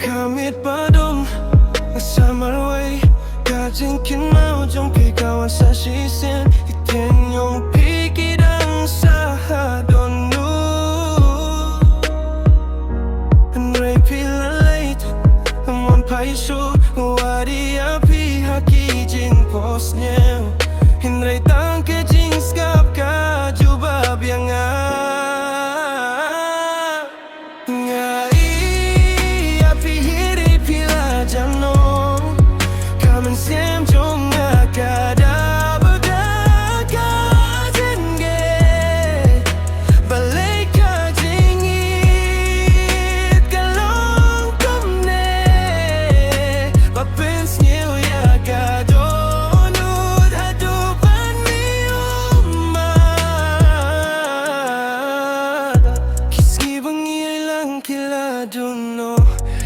Kamit padong Sama way Kajing kinmao Jong pigawan sa shisen Iten yung pikidang sa hadonu Anray pila late Aman paisyo Wadi api haki jing pos nyew Hinray tang ke jing skap ka jubab yang Duno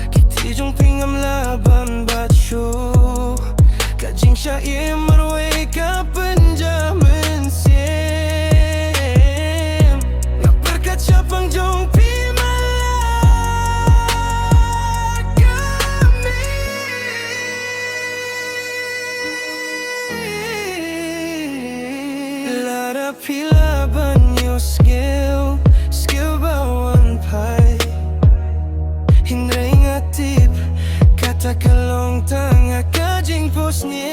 Kiti jong pingam laban bacho Kajing syair marway ka penjamin sim Nak berkat siapang jong pimala kami Lara pila banyo skill bawan pai Hinray ngatip Kata kalong tanga kajing pos niya